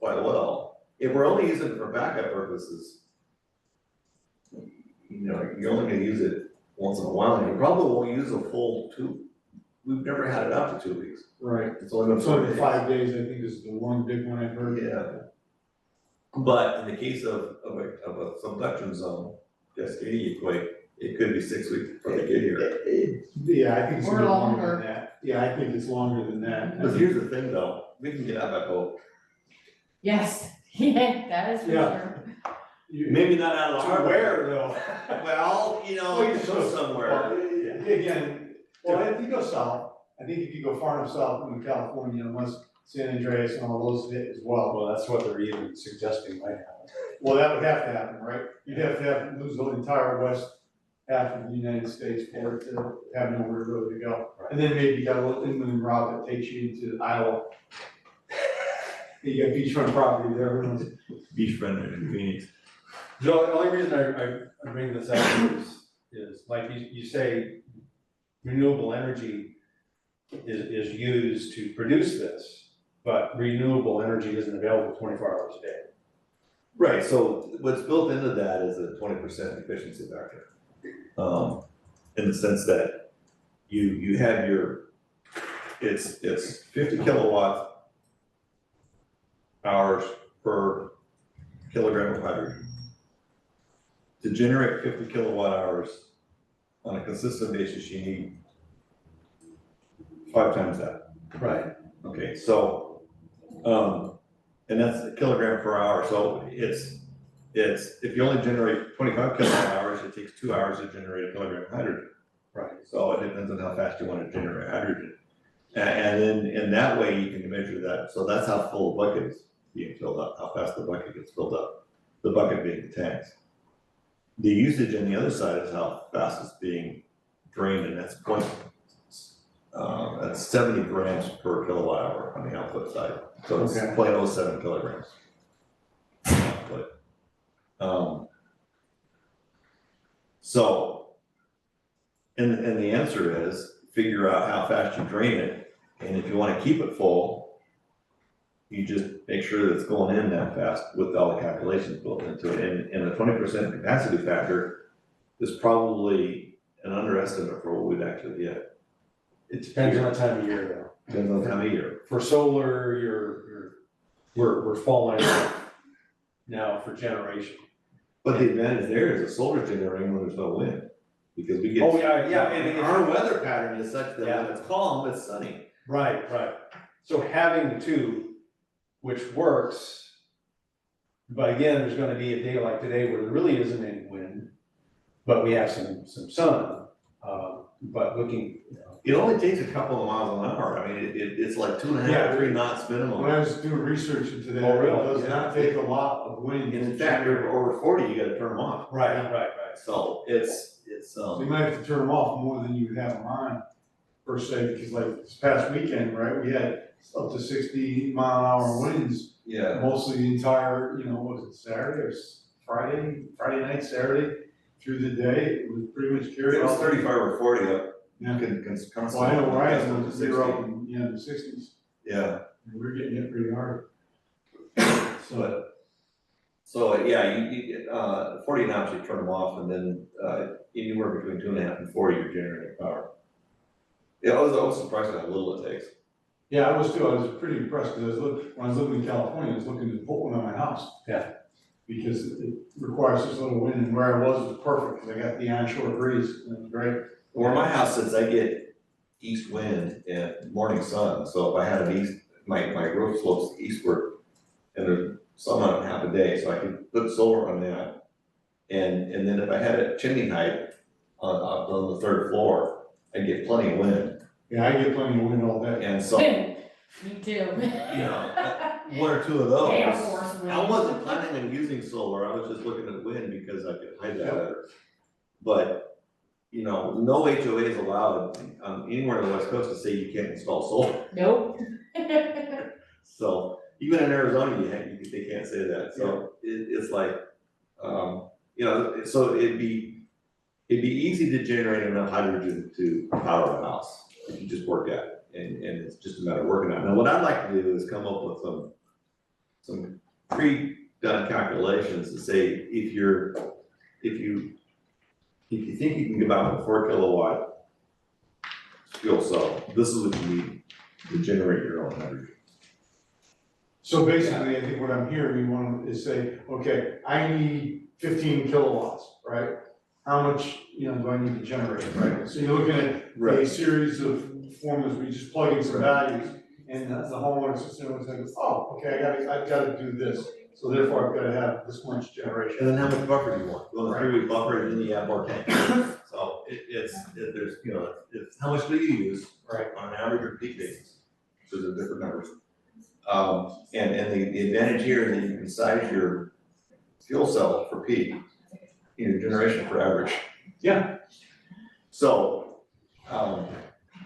well. If we're only using it for backup purposes, you know, you're only gonna use it once in a while, and you probably won't use a full 2. We've never had it out for 2 weeks. Right. It's only been So 4 the days. 5 days, I think, is the one big one I've heard. Yeah. But in the case of a subduction zone, cascading equate, it could be 6 weeks before they get here. Yeah, I think it's a Or bit longer longer. than that. Yeah, I think it's longer than that. But here's the thing though, we can get out by boat. Yes, yeah, that is for Yeah. sure. Maybe not out of the To harbor. where though? Well, you know, you go somewhere. Well, again, if you go south, I think if you go far enough south into California, unless San Andreas and all those hit as well. Well, that's what they're even suggesting might happen. Well, that would have to happen, right? You'd have to lose the entire west half of the United States for it to have nowhere really to go. And then maybe you got a little inland route that takes you into Iowa. You got beachfront property there, who knows? Beachfront in Phoenix. The only reason I bring this up is like you say, renewable energy is used to produce this, but renewable energy isn't available 24 hours a day. Right, so what's built into that is a 20% efficiency factor. In the sense that you have it's 50 kilowatt hours per kilogram of hydrogen. To generate 50 kilowatt hours on a consistent basis, you need 5 times that. Right. Okay, so, and that's a kilogram per hour, so it's, if you only generate 25 kilowatt hours, it takes 2 hours to generate a kilogram of hydrogen. Right. So it depends on how fast you want to generate hydrogen. And then in that way, you can measure that, so that's how full the bucket is being filled up, how fast the bucket gets filled up, the bucket being the tanks. The usage on the other side is how fast it's being drained, and that's that's 70 grams per kilowatt hour on the output side. So it's Okay. 0.07 kilograms. Output. So, and the answer is figure out how fast you drain it, and if you want to keep it full, you just make sure that it's going in that fast with all the calculations built into it. And a 20% capacity factor is probably an underestimate for what we'd actually get. It depends on the time of year though. Depends on the time of year. For solar, we're falling now for generation. But the advantage there is the solar generating when there's no wind, because we get. Oh, yeah, and Our weather pattern is such that Yeah. when it's calm, it's sunny. Right. So having the two, which works, but again, there's gonna be a day like today where there really isn't any wind, but we have some sun. But looking, It only takes a couple of miles an hour. I mean, it's like 2.5, Yeah. 3 knots minimum. When I was doing research into that, Oh, really? it does not take a lot of wind. And in fact, if you're over 40, you gotta turn them off. right. So it's, So you might have to turn them off more than you would have them on, per se, because like this past weekend, right, we had up to 60-mile-an-hour winds. yeah. Mostly the entire, was it Saturday or Friday night, Saturday, through the day, it was pretty much carried. It was 35 or 40 up. Yeah. Constantly. Well, I know where I am, to they were 60. up in, the 60s, Yeah. and we're getting hit pretty hard. So yeah, you get, 40 knobs, you turn them off, and then, anywhere between 2.5 and 4, you're generating power. Yeah, I was surprised at how little it takes. Yeah, I was too, I was pretty impressed, because when I was living in California, I was looking to put one on my house. Yeah. Because it requires such little wind, and where I was perfect, because I got the onshore breeze, and it was great. Where my house sits, I get east wind and morning sun, so if I had an east, my roof slopes eastward, and there's sun on it half a day, so I could put solar on that. And then if I had a chimney height on the 3rd floor, I'd get plenty of wind, Yeah, I get plenty of wind all day. and so, Me too. you know, 1 or 2 of those. Gale force wind. I wasn't planning on using solar, I was just looking at wind because I could hide that better. But, no HOA is allowed anywhere on the West Coast to say you can't install solar. Nope. So even in Arizona, they can't say that, so it's like, so it'd be easy to generate enough hydrogen to power a house if you just work at it, and it's just a matter of working on it. Now, what I'd like to do is come up with some pre-done calculations to say if you think you can get out with a 4 kilowatt fuel cell, this is what you need to generate your own hydrogen. So basically, I think what I'm hearing you want is say, okay, I need 15 kilowatts, right? How much, do I need to generate, right? So you're looking at a series of formulas where you just plug in some values, and the homeowner system will say, oh, okay, I've gotta do this, so therefore I've gotta have this much generation. And then how much buffer do you want? Well, the 3-week buffer, and then you have more tanks. So it's how much do you use? Right. On an average or peak basis, so there's different numbers. And the advantage here is that you can size your fuel cell for peak, your generation for average. Yeah. So, and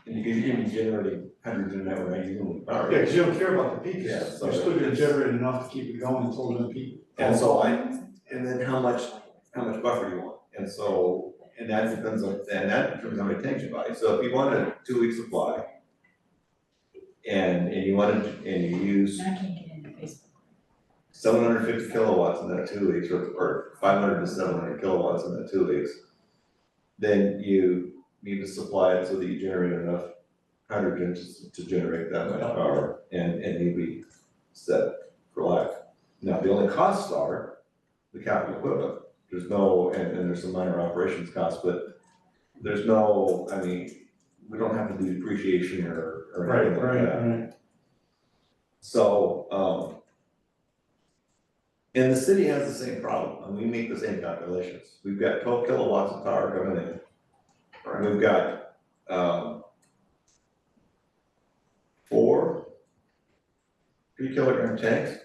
you can be generating hydrogen that way, using power. Yeah, because you don't care about the peak, Yeah, you're still gonna generate enough to keep it going until the peak. And so and then how much buffer do you want? And so, and that depends on how many tanks you buy. So if you want a 2-week supply, and you wanted, and you use I can't get into Facebook. 750 kilowatts in that 2 weeks, or 500 to 700 kilowatts in that 2 weeks, then you need to supply it so that you generate enough hydrogen to generate that much power, and you'd be set for life. Now, the only costs are the capital equipment. There's no, and there's some minor operations costs, but there's no, I mean, we don't have to do depreciation or anything like that. Right. So, and the city has the same problem, and we make the same calculations. We've got 12 kilowatts of power coming in. We've got, 4 3-kilogram tanks.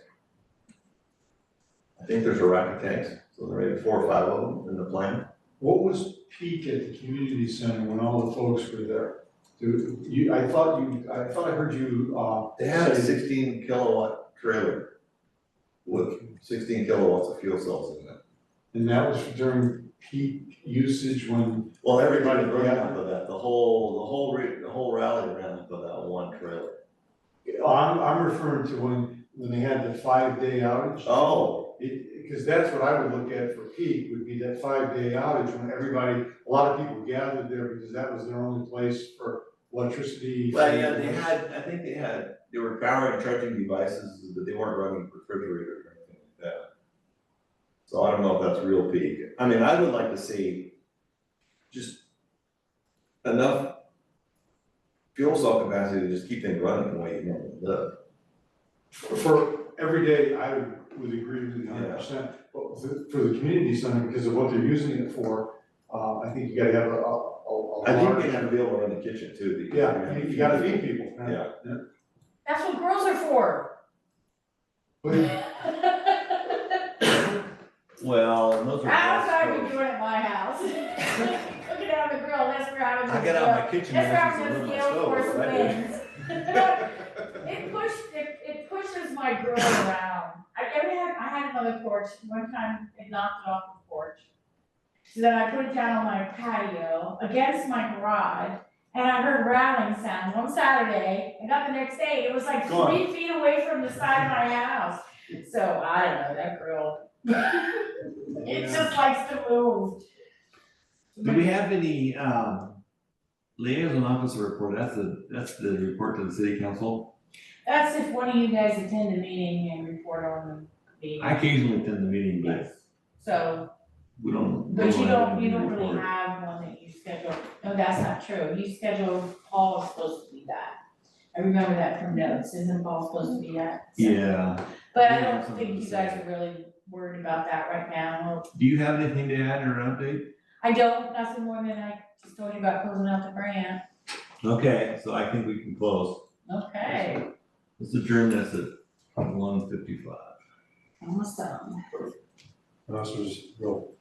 I think there's a rack of tanks, so there may be 4 or 5 of them in the plan. What was peak at the community center when all the folks were there? I thought I heard you, They had a say- 16 kilowatt trailer with 16 kilowatts of fuel cells in it. and that was during peak usage when, Well, everybody ran off of that, the whole rally ran off of that one trailer. I'm referring to when they had the 5-day outage. Oh, Because that's what I would look at for peak, would be that 5-day outage when everybody, a lot of people gathered there because that was their only place for electricity. well, yeah, they were powering charging devices, but they weren't running refrigerators or anything like that. So I don't know if that's real peak. I mean, I would like to see just enough fuel cell capacity to just keep things running the way you normally live. For every day, I would agree with you 100%. But for the community center, because of what they're using it for, I think you gotta have a I think large- you have to be able to run the kitchen too. because Yeah, you gotta feed people. Yeah. That's what girls are for. But Well, and those are. That's what I've been gas doing at my house. Cooking out on the grill, that's where I was. stoves. I got out my kitchen That's where I knives and was lit gonna my scale stove, force what I did. winds. It pushes my grill around. I had another porch, one time it knocked it off the porch. So then I put it down on my patio against my garage, and I heard rattling sounds one Saturday, and got the next day, it was like Gone. 3 feet away from the side of my house. So I don't know, that grill. It just likes to move. Do we have any, liaison officer report? That's the report to the city council. That's if one of you guys attend a meeting and report on the meeting. I occasionally attend the meeting, but Yes. So, we don't. but you have don't anything to really report. have one that you schedule. No, that's not true. You schedule, Paul is supposed to be that. I remember that from notes. Isn't Paul supposed to be that? So- Yeah. But I Yeah, don't something think to you say. guys are really worried about that right now. Do you have anything to add or update? I don't, nothing more than I just told you about closing out the grant. Okay, so I think we can close. Okay, Let's adjourn this at 1:55. almost done. this was real